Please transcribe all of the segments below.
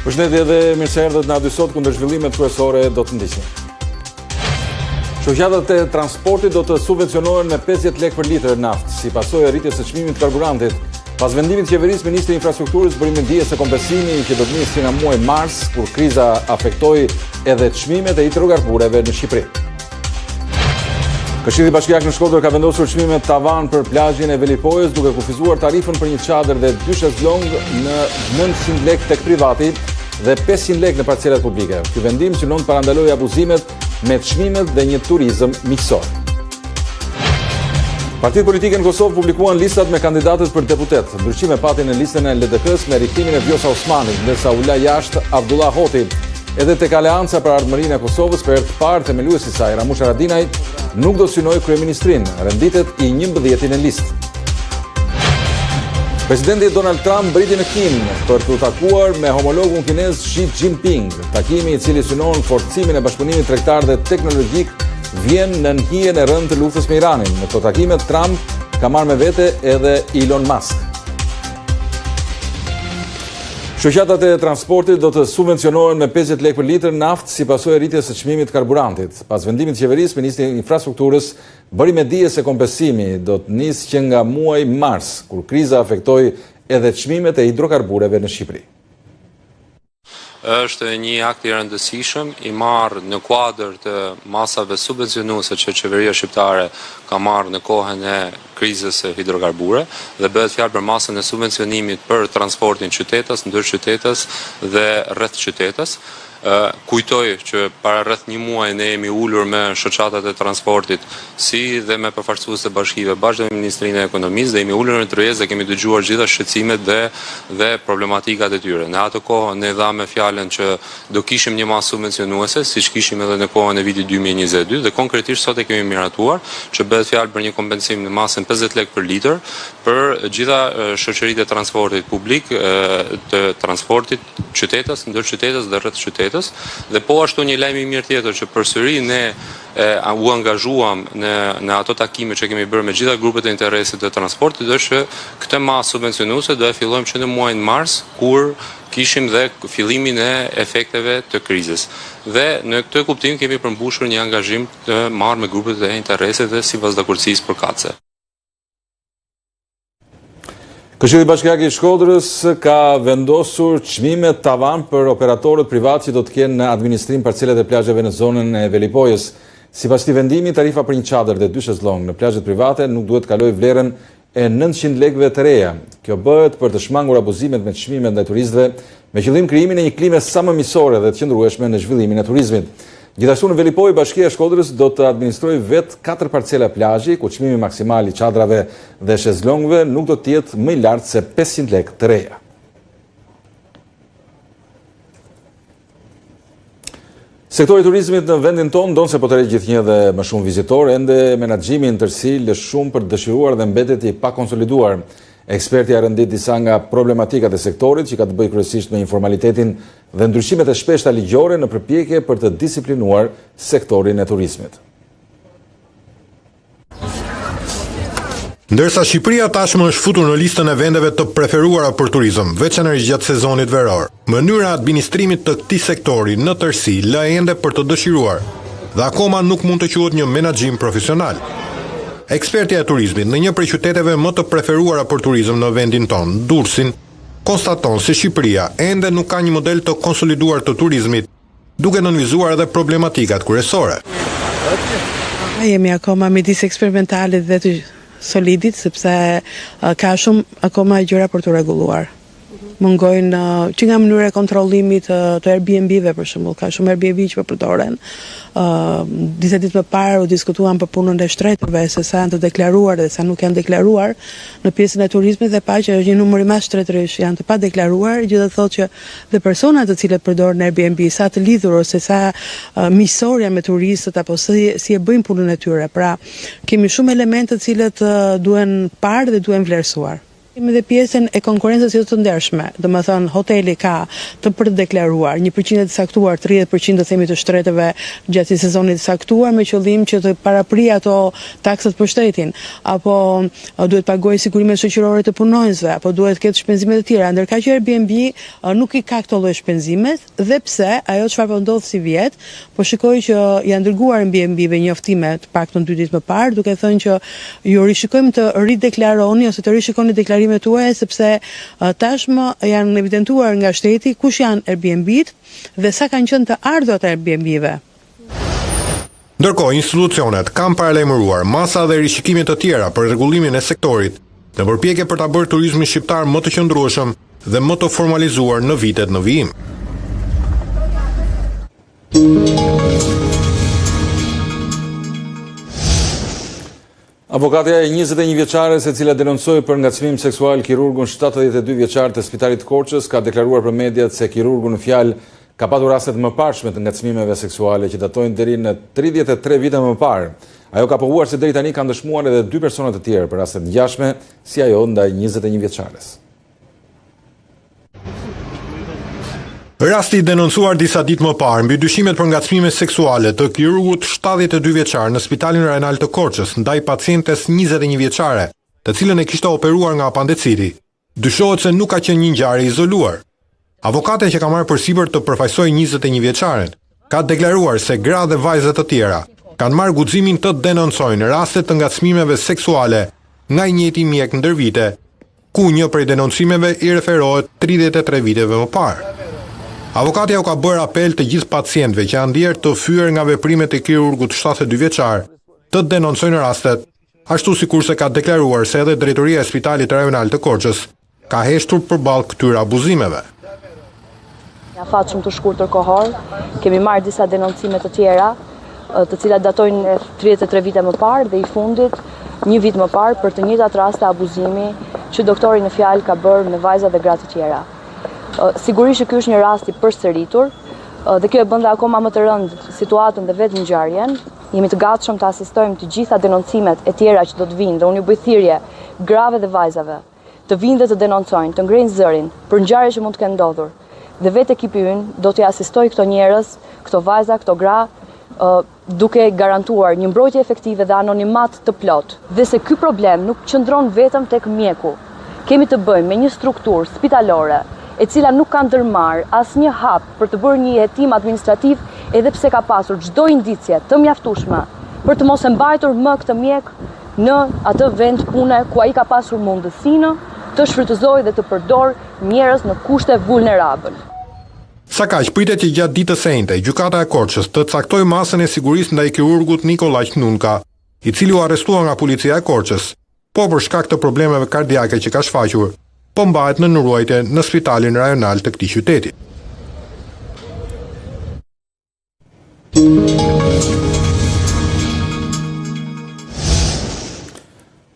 Përshëndetje dhe mirë se erdhët në A2 sot, kundër zhvillimet kryesore do të ndiqni. Shoqatat e transportit do të subvencionohen me 50 lekë për litër naftë, si pasojë e rritjes së çmimit të karburantit. Pas vendimit të qeverisë, Ministri i Infrastrukturës bëri me dije se kompensimi që do të nisë nga muaji mars, kur kriza aftoi edhe çmimet e hidrokarbureve në Shqipëri. Këshilli Bashkiak në Shkodër ka vendosur çmime tavan për plazhin e Velipojës, duke kufizuar tarifën për një çadër dhe 2 shezlong në 900 lekë tek privati dhe 500 lekë në parcelat publike. Ky vendim synon të parandalojë abuzimet me çmimet dhe një turizëm miqësor. Partitë politike në Kosovë publikuan listat me kandidatët për deputet. Ndryshime pati në listën e LDK-s me riktimin e Vjosa Osmanit, ndërsa u la jashtë Abdullah Hoti. Edhe tek Aleanca për Ardhmërinë e Kosovës, për herë të parë themeluesi i saj, Ramush Haradinaj, nuk do synojë kryeministrin, renditet i 11-ti në listë. Presidenti Donald Trump briti në Kinë për të takuar me homologun kinez Xi Jinping. Takimi i cili synon forcimin e bashkëpunimit tregtar dhe teknologjik vjen në hijen e rëndë të luftës me Iranin. Në këto takime Trump ka marrë me vete edhe Elon Musk. Shoqatat e transportit do të subvencionohen me 50 lekë për litër naftë si pasojë e rritjes së çmimit të karburantit. Pas vendimit të qeverisë, Ministri i Infrastrukturës bëri me dije se kompensimi do të nisë që nga muaji mars, kur kriza aftoi edhe çmimet e hidrokarbureve në Shqipëri. Është një akt i rëndësishëm, i marrë në kuadër të masave subvencionuese që qeveria shqiptare ka marrë në kohën e krizës së hidrokarbure dhe bëhet fjalë për masën e subvencionimit për transportin qytetës, ndër qytetës dhe rreth qytetës. Kujtoj që para rreth një muaji ne jemi ulur me shoqatat e transportit si dhe me përfaqësues të bashkive bashkë me Ministrinë e Ekonomisë dhe jemi ulur në tryezë dhe kemi dëgjuar gjitha shqetësimet dhe problematikat e tyre. Në atë kohë ne dhamë fjalën që do kishim një masë subvencionuese, siç kishim edhe në kohën e vitit 2022 dhe konkretisht sot e kemi miratuar që bëhet fjalë për një kompensim në masën 50 lekë për litër për gjitha shoqëritë e transportit publik, të transportit qytetës, ndër qytetës dhe rreth qytetës. Dhe po ashtu një lajm i mirë tjetër që përsëri ne u angazhuam në ato takime që kemi bërë me gjitha grupet e interesit të transportit është që këtë masë subvencionuese do e fillojmë që në muajin mars, kur kishim dhe fillimin e efekteve të krizës. Dhe në këtë kuptim kemi përmbushur një angazhim të marrë me grupet e interesit dhe si vazhdakurësisë përkatëse. Këshilli Bashkiak i Shkodrës ka vendosur çmime tavan për operatorët privat që do të kenë në administrim parcelat e plazheve në zonën e Velipojës. Sipas këtij vendimi, tarifa për një çadër dhe 2 shezlong në plazhet private nuk duhet të kalojë vlerën e 900 lekëve të reja. Kjo bëhet për të shmangur abuzimet me çmimet ndaj turistëve, me qëllim krijimin e një klime sa më miqësore dhe të qëndrueshme në zhvillimin e turizmit. Gjithashtu në Velipojë, Bashkia e Shkodrës do të administrojë vetë 4 parcela plazhi, ku çmimi maksimal i çadrave dhe shezlongëve nuk do të jetë më i lartë se 500 lekë të reja. Sektori i turizmit në vendin tonë ndonse po të rejë gjithnjë dhe më shumë vizitorë, ende menaxhimi në tërësi lë shumë për të dëshiruar dhe mbetet i pakonsoliduar. Eksperti ka rëndit disa nga problematikat e sektorit që ka të bëjë kryesisht me informalitetin dhe ndryshimet e shpeshta ligjore në përpjekje për të disiplinuar sektorin e turizmit. Ndërsa Shqipëria tashmë është futur në listën e vendeve të preferuara për turizëm, veçanërisht gjatë sezonit veror, mënyra administrimit të këtij sektori në tërësi lë ende për të dëshiruar dhe akoma nuk mund të quhet një menaxhim profesional. Eksperti e turizmit në një prej qyteteve më të preferuara për turizëm në vendin tonë, Durrësin, konstaton se Shqipëria ende nuk ka një model të konsoliduar të turizmit, duke nënvizuar edhe problematikat kryesore. Jemi akoma midis eksperimentalit dhe të solidit, sepse ka shumë akoma gjëra për të rregulluar. Mungojnë që nga mënyra e kontrollimit të Airbnb-ve për shembull, ka shumë Airbnb që përdoren. Disa ditë më parë u diskutuan për punën e shtretërve, se sa janë të deklaruar dhe sa nuk janë deklaruar në pjesën e turizmit dhe pa që një numër i madh shtretërish janë të pa deklaruar, gjithë thotë që dhe personat të cilët përdorin Airbnb sa të lidhur ose sa miqësorja me turistët apo si e bëjnë punën e tyre. Pra, kemi shumë elemente të cilët duhen parë dhe duhen vlerësuar. Kemi dhe pjesën e konkurrencës jo të ndershme, domethënë hoteli ka të përdeklaruar një përqindje të saktuar, 30% të themi të shtretëve gjatë sezonit të saktuar me qëllim që të paraprijë ato taksat për shtetin, apo duhet pagojë sigurimet shoqërore të punonjësve, apo duhet ketë shpenzime të tjera, ndërkaq që Airbnb nuk i ka këto lloj shpenzimet, dhe pse ajo çfarë po ndodh si vjet, po shikoj që janë dërguar Airbnb-ve njoftime të paktën 2 ditë më parë, duke thënë që ju rishikojmë të rideklaroni ose të rishikoni deklarimet tuaja, sepse tashmë janë evidentuar nga shteti kush janë Airbnb-t dhe sa kanë qenë të ardhurat e Airbnb-ve. Ndërkohë, institucionet kanë paralajmëruar masa dhe rishikime të tjera për rregullimin e sektorit, në përpjekje për ta bërë turizmin shqiptar më të qëndrueshëm dhe më të formalizuar në vitet në vijim. Avokatja e 21 vjeçares e cila denoncoi për ngacmim seksual kirurgun 72 vjeçar të Spitalit Korçës ka deklaruar për mediat se kirurgu në fjalë ka patur rastet më parshme të ngacmimeve seksuale që datojnë deri në 33 vite më parë. Ajo ka pohuar se deri tani kanë dëshmuar edhe 2 persona të tjerë për raste të ngjashme si ajo ndaj 21 vjeçares. Rasti i denoncuar disa ditë më parë mbi dyshimet për ngacmime seksuale të kirurgut 72 vjeçar në Spitalin Rajonal të Korçës ndaj pacientes 21 vjeçare, të cilën e kishte operuar nga apandiciti, dyshohet se nuk ka qenë një ngjarje izoluar. Avokate që ka marrë përsipër të përfaqësojë 21 vjeçaren, ka deklaruar se gra dhe vajza të tjera kanë marrë guximin të denoncojnë raste të ngacmimeve seksuale nga i njëjti mjek ndër vite, ku një prej denoncimeve i referohet 33 viteve më parë. Avokatja u ka bërë apel të gjithë pacientëve që janë ndjerë të fyer nga veprimet e kirurgut 72 vjeçar të denoncojnë rastet, ashtu sikurse ka deklaruar se edhe drejtoria e Spitalit Rajonal të Korçës ka heshtur përballë këtyre abuzimeve. Në afatshëm të shkurtër kohor, kemi marrë disa denoncime të tjera, të cilat datojnë 33 vite më parë dhe i fundit 1 vit më parë për të njëjtat raste abuzimi që doktori në fjalë ka bërë me vajza dhe gra të tjera. Sigurisht që ky është një rast i përsëritur dhe kjo e bën dhe akoma më të rëndë situatën dhe vetë ngjarjen. Jemi të gatshëm të asistojmë të gjitha denoncimet e tjera që do të vinë dhe unë ju bëj thirrje grave dhe vajzave të vinë dhe të denoncojnë, të ngrejnë zërin për ngjarje që mund të kenë ndodhur. Dhe vetë ekipi ynë do t'i asistoj këto njerëz, këto vajza, këto gra, duke garantuar një mbrojtje efektive dhe anonimat të plot. Dhe se ky problem nuk qëndron vetëm tek mjeku. Kemi të bëjmë me një strukturë spitalore e cila nuk ka ndërmarrë asnjë hap për të bërë një hetim administrativ, edhe pse ka pasur çdo indicje të mjaftueshme për të mos e mbajtur më këtë mjek në atë vend pune ku ai ka pasur mundësinë të shfrytëzojë dhe të përdorë njerëz në kushte vulnerabël. Sa kaq pritet që gjatë ditës së njëjtë, gjykata e Korçës të caktojë masën e sigurisë ndaj kirurgut Nikolaj Knunka, i cili u arrestua nga policia e Korçës, po për shkak të problemeve kardiake që ka shfaqur, po mbahet në ruajtje në Spitalin Rajonal të këtij qyteti.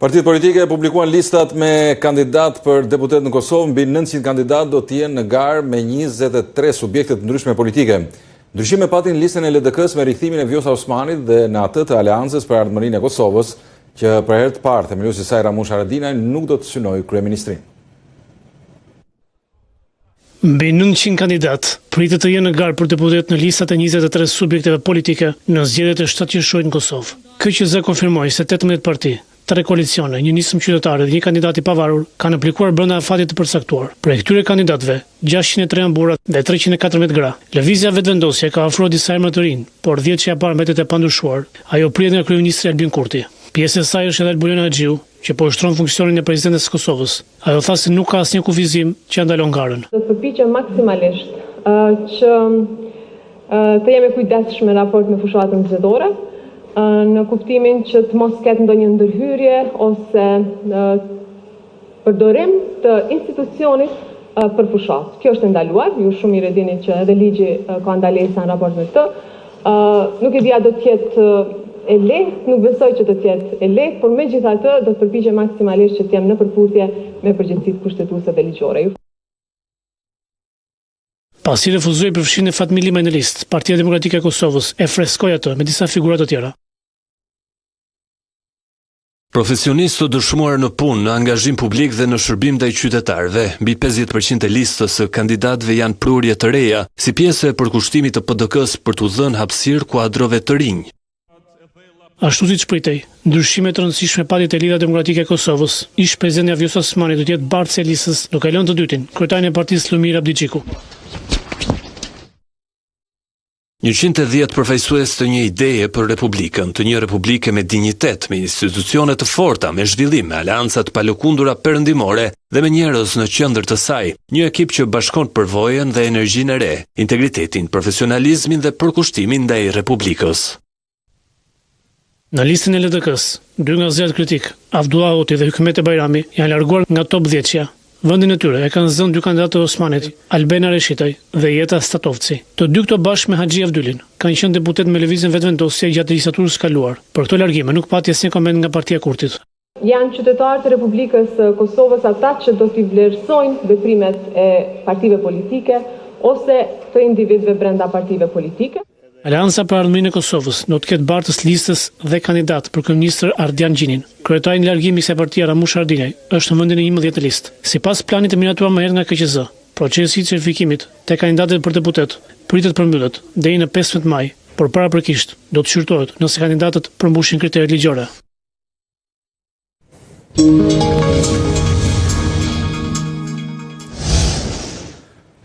Partitë politike publikuan listat me kandidat për deputet në Kosovë. Mbi 900 kandidat do të jenë në garë me 23 subjekte të ndryshme politike. Ndryshime patin listën e LDK-s me rikthimin e Vjosa Osmanit dhe në atë të Aleancës për Ardhmërinë e Kosovës, që për herë të parë themeluesi i saj Ramush Haradinaj nuk do të synojë kryeministrin. Mbi 900 kandidat pritet të jenë në garë për deputet në listat e 23 subjekteve politike në zgjedhjet e 7 qershorit në Kosovë. KQZ konfirmoi se 18 parti, 3 koalicione, një nisëm qytetare dhe një kandidat i pavarur kanë aplikuar brenda afatit të përcaktuar. Prej këtyre kandidatëve, 603 janë burra dhe 314 gra. Lëvizja vetëvendosje ka ofruar disa emra të rinj, por 10 që ja parë mbetet e pandyshuar. Ajo pritet nga kryeministri Albin Kurti. Pjesë e saj është edhe Elbuliona Xhiu, që po ushtron funksionin e presidentes së Kosovës. Ajo tha se nuk ka asnjë kufizim që ja ndalon garën. Do të përpiqem maksimalisht që të jemi kujdesshëm në raport me fushatën zgjedhore, në kuptimin që të mos ketë ndonjë ndërhyrje ose përdorim të institucionit për fushat. Kjo është ndaluar, ju shumë mirë dini që edhe ligji ka ndalesa në raport me këtë. Nuk e dia do të jetë e lehtë, nuk besoj që do të jetë e lehtë, por megjithatë do të përpiqem maksimalisht që të jem në përputhje me përgjegjësitë kushtetuese dhe ligjore. Pasi refuzoi përfshirjen e Fatmir Limaj në listë, Partia Demokratike e Kosovës e freskoi atë me disa figura të tjera. Profesionistë të dëshmuar në punë, në angazhim publik dhe në shërbim ndaj qytetarëve, mbi 50% e listës së kandidatëve janë prurje të reja, si pjesë e përkushtimit të PDK-s për t'u dhënë hapësirë kuadrove të rinj. Ashtu siç pritej, ndryshimet të rëndësishme patjet e Lidhja Demokratike e Kosovës, ish presidenti Vjosa Osmani do të jetë bartës e listës, do kalon të dytin, kryetarin e partisë Lumir Abdixhiku. 110 përfaqësues të një ideje për Republikën, të një republike me dinjitet, me institucione të forta, me zhvillim, me aleanca të palëkundura perëndimore dhe me njerëz në qendër të saj, një ekip që bashkon përvojën dhe energjinë e re, integritetin, profesionalizmin dhe përkushtimin ndaj Republikës. Në listën e LDK-s, 2 nga zjarrt kritik, Abdullah Oti dhe Hykmet Bajrami, janë larguar nga top 10-ja. Vendin e tyre e kanë zënë 2 kandidatë të Osmanit, Albena Reshitaj dhe Jeta Statovci. Të dy këto bashkë me Haxhi Avdylin kanë qenë deputet me lëvizjen vetvendosje gjatë legjislaturës kaluar. Për këto largime nuk pati asnjë koment nga Partia e Kurtit. Janë qytetarë të Republikës Kosovës ata që do t'i vlerësojnë veprimet e partive politike ose të individëve brenda partive politike. Aleanca për Ardhmërinë e Kosovës do të ketë bartës listës dhe kandidat për kryeministër Ardian Gjinin. Kryetari i largimit i kësaj partie Ramush Haradinaj është në vendin e 11 të listë. Sipas planit të miratuar më herët nga KQZ, procesi i certifikimit te kandidatët për deputet pritet përmbyllet deri në 15 maj, por paraprakisht do të shqyrtohet nëse kandidatët përmbushin kriteret ligjore.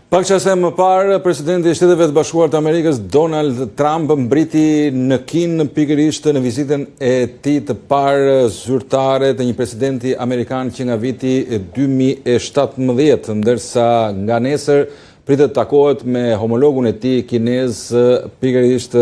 Pak çaste më parë, presidenti i Shteteve të Bashkuara të Amerikës Donald Trump mbriti në Kinë pikërisht në vizitën e tij të parë zyrtare të një presidenti amerikan që nga viti 2017, ndërsa nga nesër pritet takohet me homologun e tij kinez pikërisht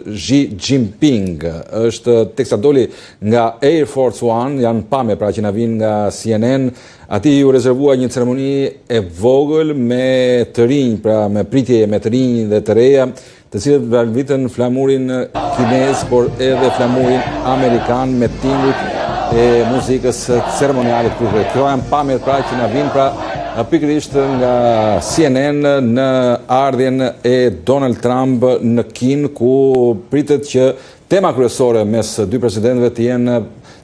Xi Jinping. Është teksa doli nga Air Force One, janë pame pra që na vinë nga CNN. Ati ju rezervua një ceremoni e vogël me të rinj, pra me pritje me të rinj dhe të reja, të cilët valvitën flamurin kinez, por edhe flamurin amerikan me tingujt e muzikës ceremoniale të tyre. Këto janë pamjet pra që na vinë pra pikërisht nga CNN në ardhjen e Donald Trump në Kinë, ku pritet që tema kryesore mes dy presidentëve të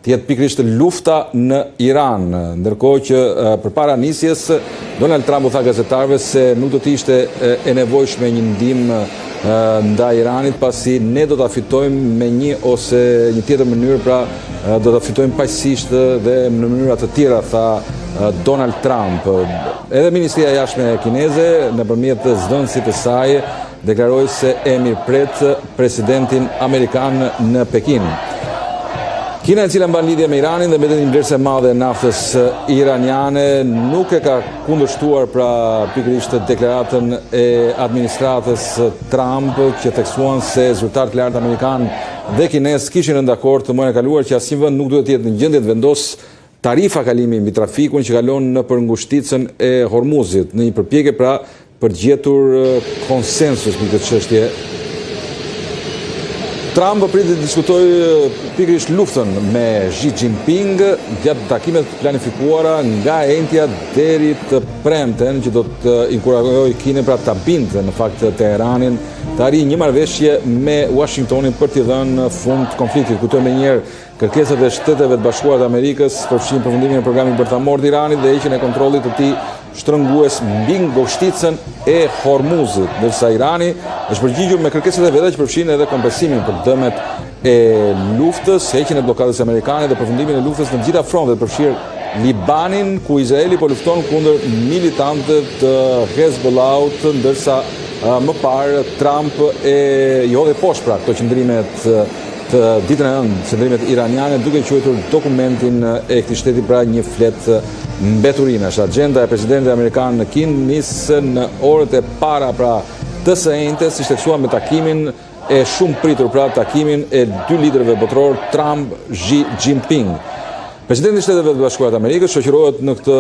jetë pikërisht lufta në Iran, ndërkohë që përpara nisjes Donald Trump u tha gazetarëve se nuk do të ishte e nevojshme një ndihmë ndaj Iranit, pasi ne do ta fitojmë me një ose një tjetër mënyrë, pra do ta fitojmë paqësisht dhe në mënyra të tjera, tha Donald Trump. Edhe Ministria e Jashtme kineze nëpërmjet zëdhënësit të saj deklaroi se e mirëpret presidentin amerikan në Pekin. Kina, e cila mban lidhje me Iranin dhe mbetet një vlerëse madhe e naftës iraniane, nuk e ka kundërshtuar pra pikërisht deklaratën e administratës Trump, që theksuan se zyrtarët e lartë amerikan dhe kinez kishin rënë dakord të muajin e kaluar që asnjë vend nuk duhet të jetë në gjendje të vendos tarifa kalimi mbi trafikun që kalon nëpër ngushticën e Hormuzit, në një përpjekje pra për të gjetur konsensus mbi këtë çështje. Trump pritet të diskutojë pikërisht luftën me Xi Jinping gjatë takimet planifikuara nga entja deri të premten, që do të inkurajojë Kinën pra ta bindë në fakt Teheranin të arrijë një marrëveshje me Washingtonin për t'i dhënë fund konfliktit. Kujtojmë njëherë kërkesat e Shteteve të Bashkuara të Amerikës përfshin përfundimin e programit bërthamor të Iranit dhe heqjen e kontrollit të tij shtrëngues mbi ngushticën e Hormuzit, ndërsa Irani është përgjigjur me kërkesat e veta që përfshin edhe kompensimin për dëmet e luftës, heqjen e blokadës amerikane dhe përfundimin e luftës në të gjitha frontet, përfshirë Libanin, ku Izraeli po lufton kundër militantët të Hezbollahut, ndërsa më parë Trump e jodhi poshtë pra këto qëndrimet të ditën e ëndë, qëndrimet iraniane, duke quajtur dokumentin e këtij shteti pra një flet mbeturinash. Agenda e presidentit amerikan në Kinë nis në orët e para pra të së njëjtës, siç theksuam me takimin e shumë pritur pra takimin e dy liderëve botëror, Trump Xi Jinping. Presidenti i Shteteve të Bashkuara të Amerikës shoqërohet në këtë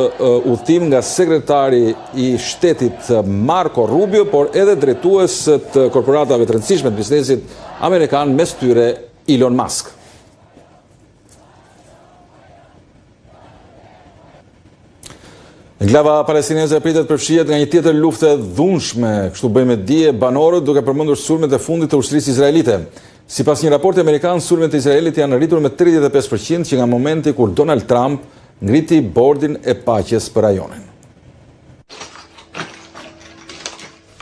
udhtim nga sekretari i shtetit Marco Rubio, por edhe drejtues të korporatave të rëndësishme të biznesit amerikan, mes tyre Elon Musk. Enklava palestineze pritet përfshihet nga një tjetër luftë e dhunshme, kështu bëjmë dije banorët, duke përmendur sulmet e fundit të ushtrisë izraelite. Sipas një raporti amerikan, sulmet e Izraelit janë rritur me 35% që nga momenti kur Donald Trump ngriti bordin e paqes për rajonin.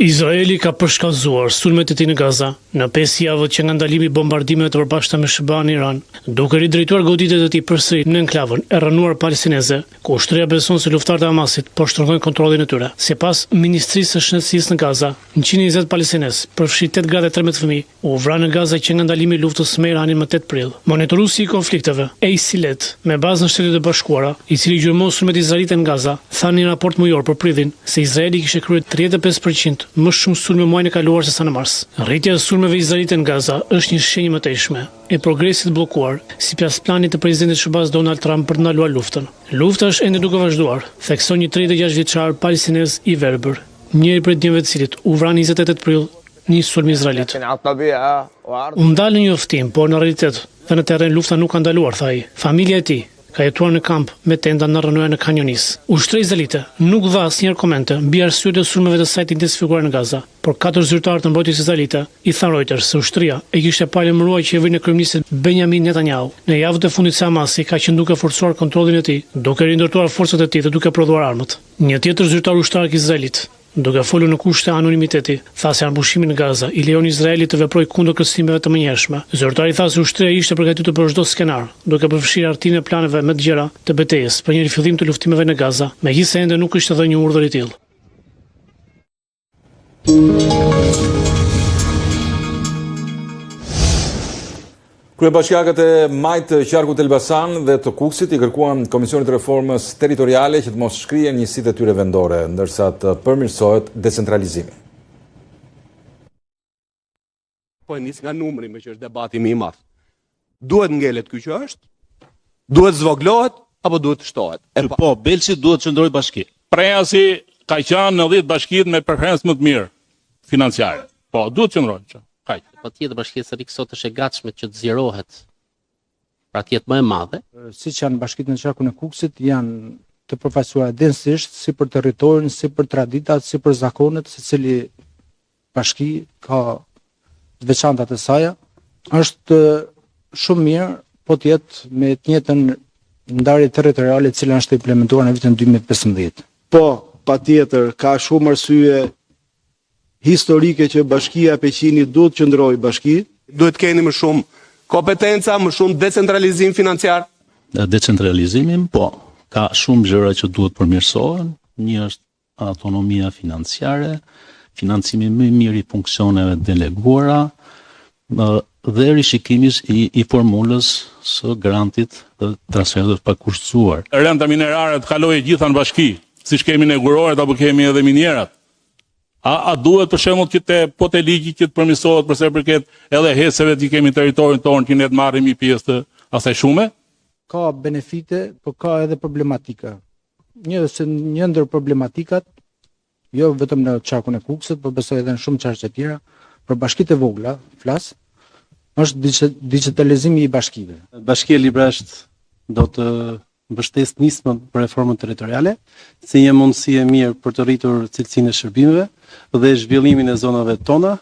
Izraeli ka përshkallëzuar sulmet e tij në Gaza në 5 javë që nga ndalimi i bombardimeve të përbashkëta me SBA në Iran, duke ridrejtuar goditjet e tij përsëri në enklavën e rënuar palestineze, ku ushtria beson se luftarët e Hamasit po shtrëngojnë kontrollin e tyre. Sipas Ministrisë së Shëndetësisë në Gaza, 120 palestinezë, përfshi 8 gra dhe 13 fëmijë, u vranë në Gaza që nga ndalimi i luftës me Iranin më 8 prill. Monitoruesi i konflikteve, ACLED, me bazë në Shtetet e Bashkuara, i cili gjurmon sulmet izraelite në Gaza, tha në një raport mujor për prillin se Izraeli kishte kryer 35% më shumë sulme muajin e kaluar se sa në mars. Rritja e sulmeve izraelite në Gaza është një shenjë më tejshme e progresit bllokuar sipas planit të presidentit SBA-s Donald Trump për të ndaluar luftën. Lufta është ende duke vazhduar, thekson një 36 vjeçar palestinez i verbër, njëri prej djemve të cilit u vrani 28 prill në një sulm izraelit. U ndal në një uftim, por në realitet dhe në terren lufta nuk ka ndaluar, tha ai. Familja e tij ka jetuar në kamp me tenda në rrënoja në Khan Yunis. Ushtria izraelite nuk dha asnjëherë komente mbi arsyet e sulmeve të saj të intensifikuar në Gaza, por 4 zyrtarë të mbrojtjes izraelite i thanë Reuters se ushtria e kishte palëmëruar qeverinë e kryeministit Benjamin Netanyahu në javën e fundit se Hamasi ka qenë duke forcuar kontrollin e tij, duke rindërtuar forcat e tij dhe duke prodhuar armët. Një tjetër zyrtar ushtarak izraelit, duke folur në kushte anonimiteti, tha se ambushimin në Gaza i lejon Izraelit të veprojë kundër kërcënimeve të mënjeshme. Zyrtari tha se ushtria ishte përgatitur për çdo skenar, duke përfshirë hartimin e planeve më të gjera të betejës për një rifillim të luftimeve në Gaza, megjithëse ende nuk ishte dhënë një urdhër i tillë. Kryebashkiakët e Majt të qarkut Elbasan dhe të Kukësit i kërkuan Komisionit të Reformës Territoriale që të mos shkrihen njësitë e tyre vendore, ndërsa të përmirësohet decentralizimi. Po nis nga numri me që është debati më i madh. Duhet ngelet ky që është? Duhet zvoglohet apo duhet shtohet? Po, Belçi duhet të qëndrojë bashki. Prejasi ka qenë në 10 bashkitë me preferencë më të mirë financiare. Po, duhet të qëndrojë. Patjetër bashkia së sot është e gatshme që të zgjerohet. Pra të jetë më e madhe. Siç janë bashkitë në qarkun e Kukësit, janë të përfaqësuara densisht si për territorin, si për traditat, si për zakonet, secili bashki ka të veçantat e saj. Është shumë mirë, po të jetë me të njëjtën ndarje territoriale e cila është implementuar në vitin 2015. Po, patjetër ka shumë arsye historike që bashkia e Peqinit duhet të qëndrojë bashki. Duhet keni më shumë kompetenca, më shumë decentralizim financiar. Decentralizimin, po, ka shumë gjëra që duhet përmirësohen. Një është autonomia financiare, financimi më i mirë i funksioneve deleguara dhe rishikimi i formulës së grantit dhe transferit të pakushtzuar. Renta minerare të kalojë gjitha në bashki, siç kemi neguroret apo kemi edhe minierat. A duhet për shembull që po te ligji që të përmirësohet përse përket edhe heseve që kemi në territorin tonë që ne të marrim një pjesë të asaj shume? Ka benefite, por ka edhe problematika. Një ndër problematikat, jo vetëm në qarkun e Kukësit, por besoj edhe në shumë qarqe të tjera, për bashkitë e vogla, flas, është digitalizimi i bashkive. Bashkia Libresht do të mbështes nismën për reformën territoriale, si një mundësi e mirë për të rritur cilësinë e shërbimeve dhe zhvillimin e zonave tona.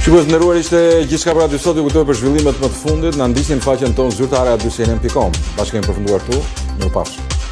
Shikues të nderuar, ishte gjithçka për aty sot, ju kujtoj për zhvillimet më të fundit, na ndiqni në faqen tonë zyrtare@dycnm.com. Bashkë kemi përfunduar këtu, mirupafshim.